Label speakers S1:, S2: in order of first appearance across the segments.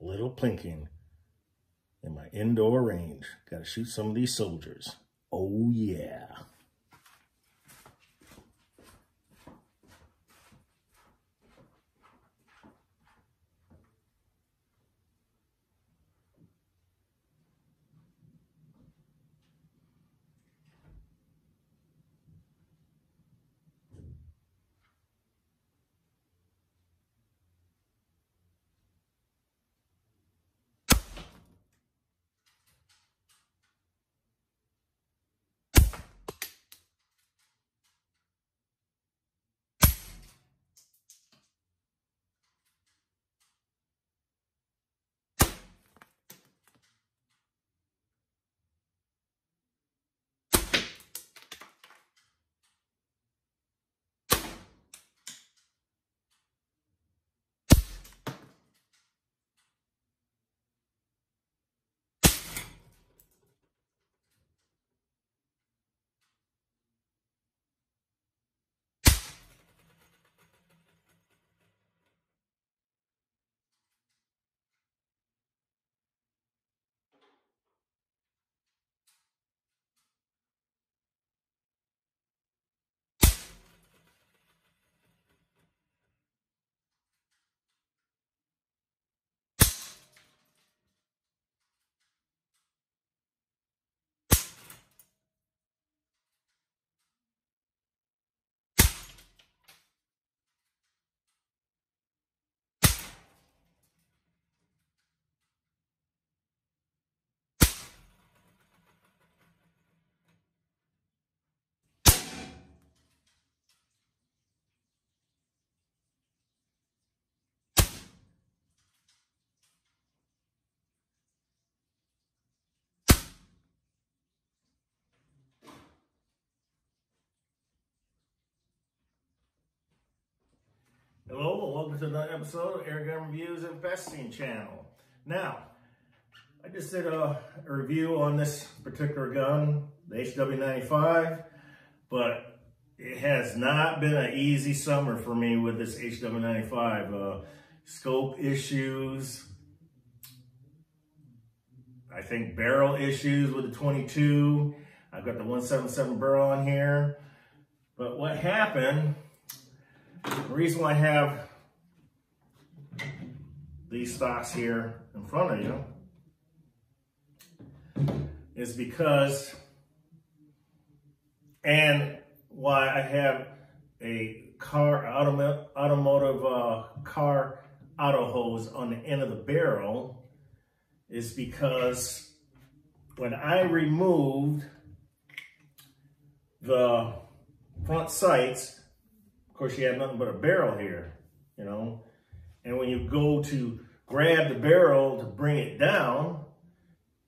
S1: a little plinking in my indoor range. Got to shoot some of these soldiers. Oh yeah. Hello, and welcome to another episode of Airgun Reviews Investing Channel. Now, I just did a review on this particular gun, the HW95, but it has not been an easy summer for me with this HW95. Scope issues, I think barrel issues with the 22. I've got the 177 barrel on here, but what happened, the reason why I have these stocks here in front of you is because, and why I have a automotive car auto hose on the end of the barrel is because when I removed the front sights, of course, you have nothing but a barrel here, you know, and when you go to grab the barrel to bring it down,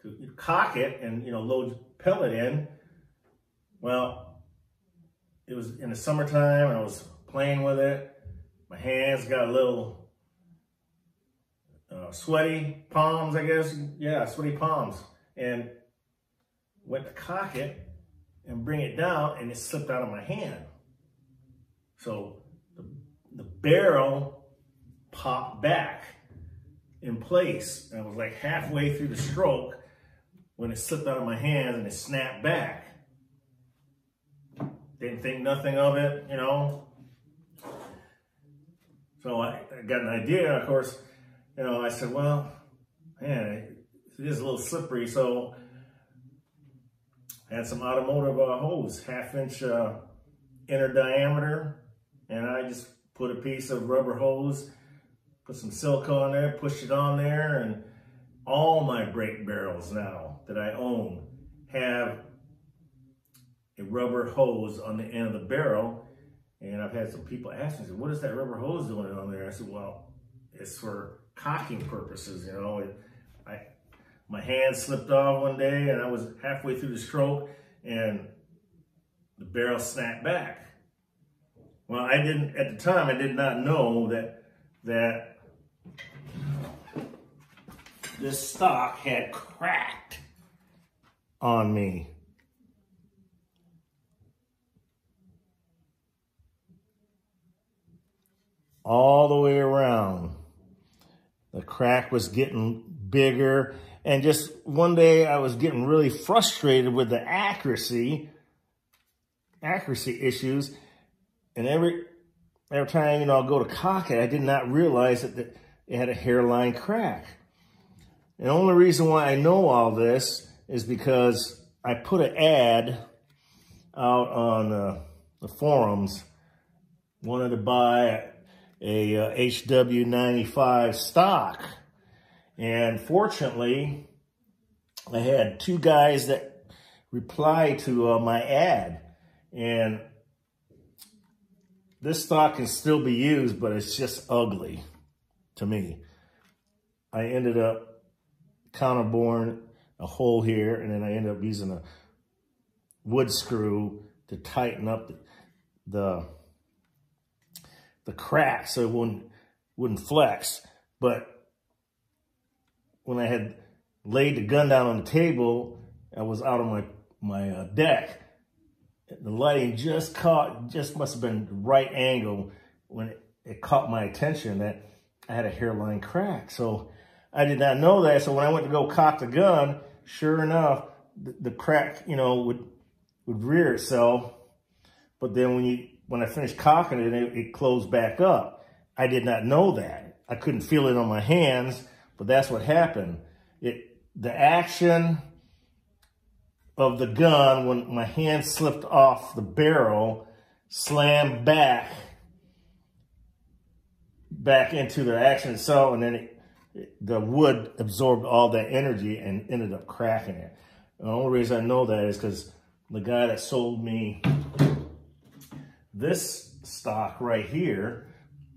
S1: to cock it and, you know, load pellet in, well, it was in the summertime, I was playing with it, my hands got a little sweaty palms, I guess, yeah, sweaty palms, and went to cock it and bring it down, and it slipped out of my hand. So the barrel popped back in place. And I was like halfway through the stroke when it slipped out of my hands and it snapped back. Didn't think nothing of it, you know. So I got an idea, of course, you know, I said, well, man, it is a little slippery. So I had some automotive hose, 1/2 inch inner diameter. And I just put a piece of rubber hose, put some silicone there, pushed it on there, and all my brake barrels now that I own have a rubber hose on the end of the barrel. And I've had some people ask me, what is that rubber hose doing on there? I said, well, it's for cocking purposes, you know. My hand slipped off one day and I was halfway through the stroke and the barrel snapped back. Well, I didn't, at the time, I did not know that this stock had cracked on me. All the way around. The crack was getting bigger. And just one day I was getting really frustrated with the accuracy issues. And every time, you know, I'll go to cock it, I did not realize that it had a hairline crack. And the only reason why I know all this is because I put an ad out on the forums. Wanted to buy a HW95 stock. And fortunately, I had 2 guys that replied to my ad. And this stock can still be used, but it's just ugly to me. I ended up counterboring a hole here, and then I ended up using a wood screw to tighten up the crack so it wouldn't flex. But when I had laid the gun down on the table, I was out on my deck. The lighting just must have been the right angle when it caught my attention that I had a hairline crack. So I did not know that. So when I went to go cock the gun, sure enough, the crack, you know, would rear itself. But then when I finished cocking it, it closed back up. I did not know that. I couldn't feel it on my hands, but that's what happened. The action of the gun, when my hand slipped off the barrel, slammed back into the action itself, and then the wood absorbed all that energy and ended up cracking it. And the only reason I know that is because the guy that sold me this stock right here,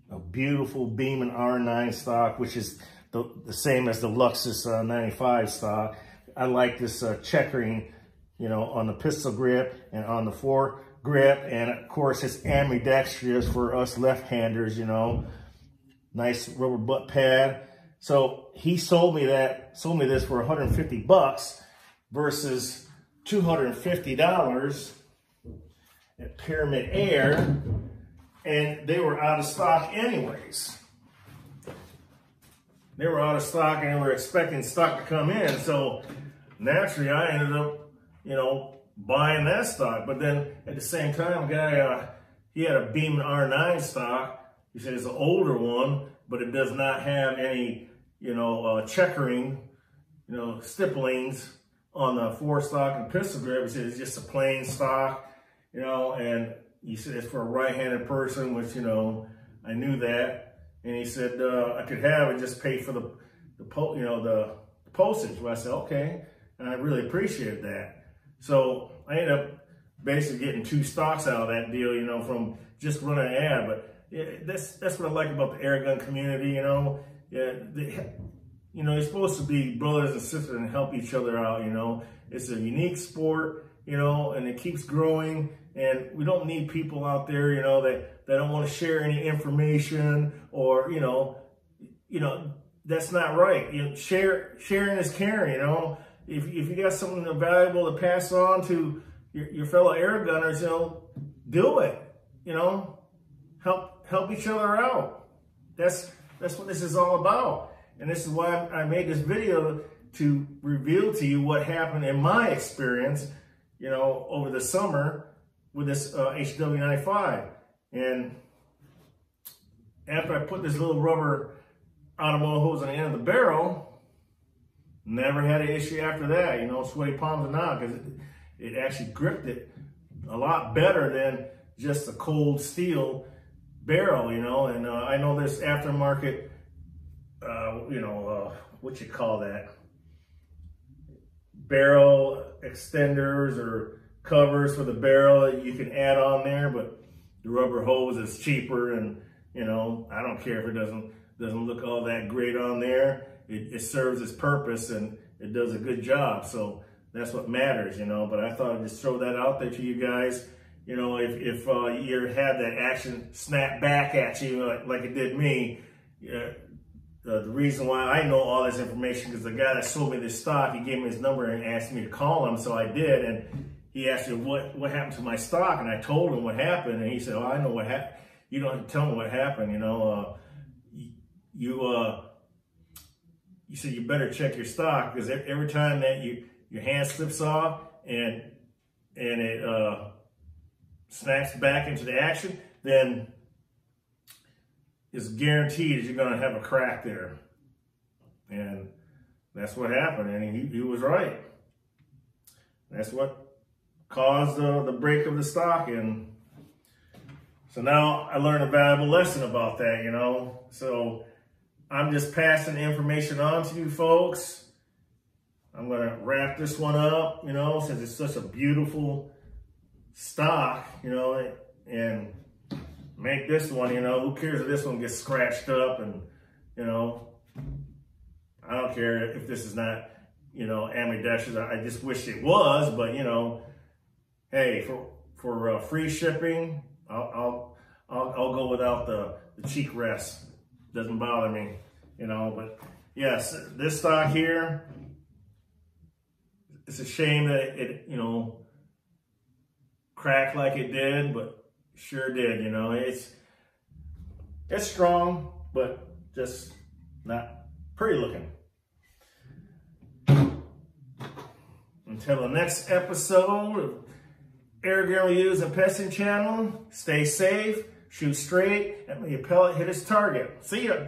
S1: a beautiful Beeman R9 stock, which is the same as the Luxus 95 stock. I like this checkering, you know, on the pistol grip and on the foregrip. And of course, it's ambidextrous for us left-handers, you know. Nice rubber butt pad. So he sold me this for 150 bucks versus $250 at Pyramid Air. And they were out of stock anyways. They were out of stock and they were expecting stock to come in. So naturally, I ended up, you know, buying that stock. But then at the same time, a guy, he had a Beeman R9 stock. He said it's an older one, but it does not have any, you know, checkering, you know, stipplings on the forestock and pistol grip. He said it's just a plain stock, you know, and he said it's for a right-handed person, which, you know, I knew that. And he said I could have it, just pay for the postage. Well, I said, okay. And I really appreciated that. So I ended up basically getting 2 stocks out of that deal, you know, from just running an ad. But yeah, that's what I like about the air gun community, you know. Yeah, you know, you're supposed to be brothers and sisters and help each other out, you know. It's a unique sport, you know, and it keeps growing. And we don't need people out there, you know, that don't want to share any information or, you know, that's not right. You know, sharing is caring, you know. If you got something valuable to pass on to your fellow air gunners, you know, do it, you know. Help each other out. That's what this is all about. And this is why I made this video, to reveal to you what happened in my experience, you know, over the summer with this HW95. And after I put this little rubber automotive hose on the end of the barrel, never had an issue after that, you know, sweaty palms and all, because it actually gripped it a lot better than just a cold steel barrel, you know. And I know this aftermarket, you know, what you call that, barrel extenders or covers for the barrel that you can add on there, but the rubber hose is cheaper, and, you know, I don't care if it doesn't look all that great on there. It serves its purpose and it does a good job. So that's what matters, you know. But I thought I'd just throw that out there to you guys. You know, if you had that action snap back at you like it did me, the reason why I know all this information, because the guy that sold me this stock, he gave me his number and asked me to call him, so I did. And he asked me what happened to my stock, and I told him what happened, and he said, "Oh, I know what happened. You don't have to tell me what happened. You know, you said you better check your stock, because every time that your hand slips off and it snaps back into the action, then it's guaranteed that you're going to have a crack there. And that's what happened, and he was right. That's what caused the break of the stock. And so now I learned a valuable lesson about that, you know. So I'm just passing the information on to you folks. I'm going to wrap this one up, you know, since it's such a beautiful stock, you know, and make this one, you know, who cares if this one gets scratched up, and, you know, I don't care if this is not, you know, ambidextrous. I just wish it was, but, you know, hey, for free shipping, I'll go without the cheek rest. Doesn't bother me, you know. But yes, this stock here, it's a shame that it, you know, cracked like it did, but sure did, you know. It's strong, but just not pretty looking. Until the next episode of Air Reviews and Pesting Channel, stay safe, shoot straight, and may your pellet hit its target. See ya.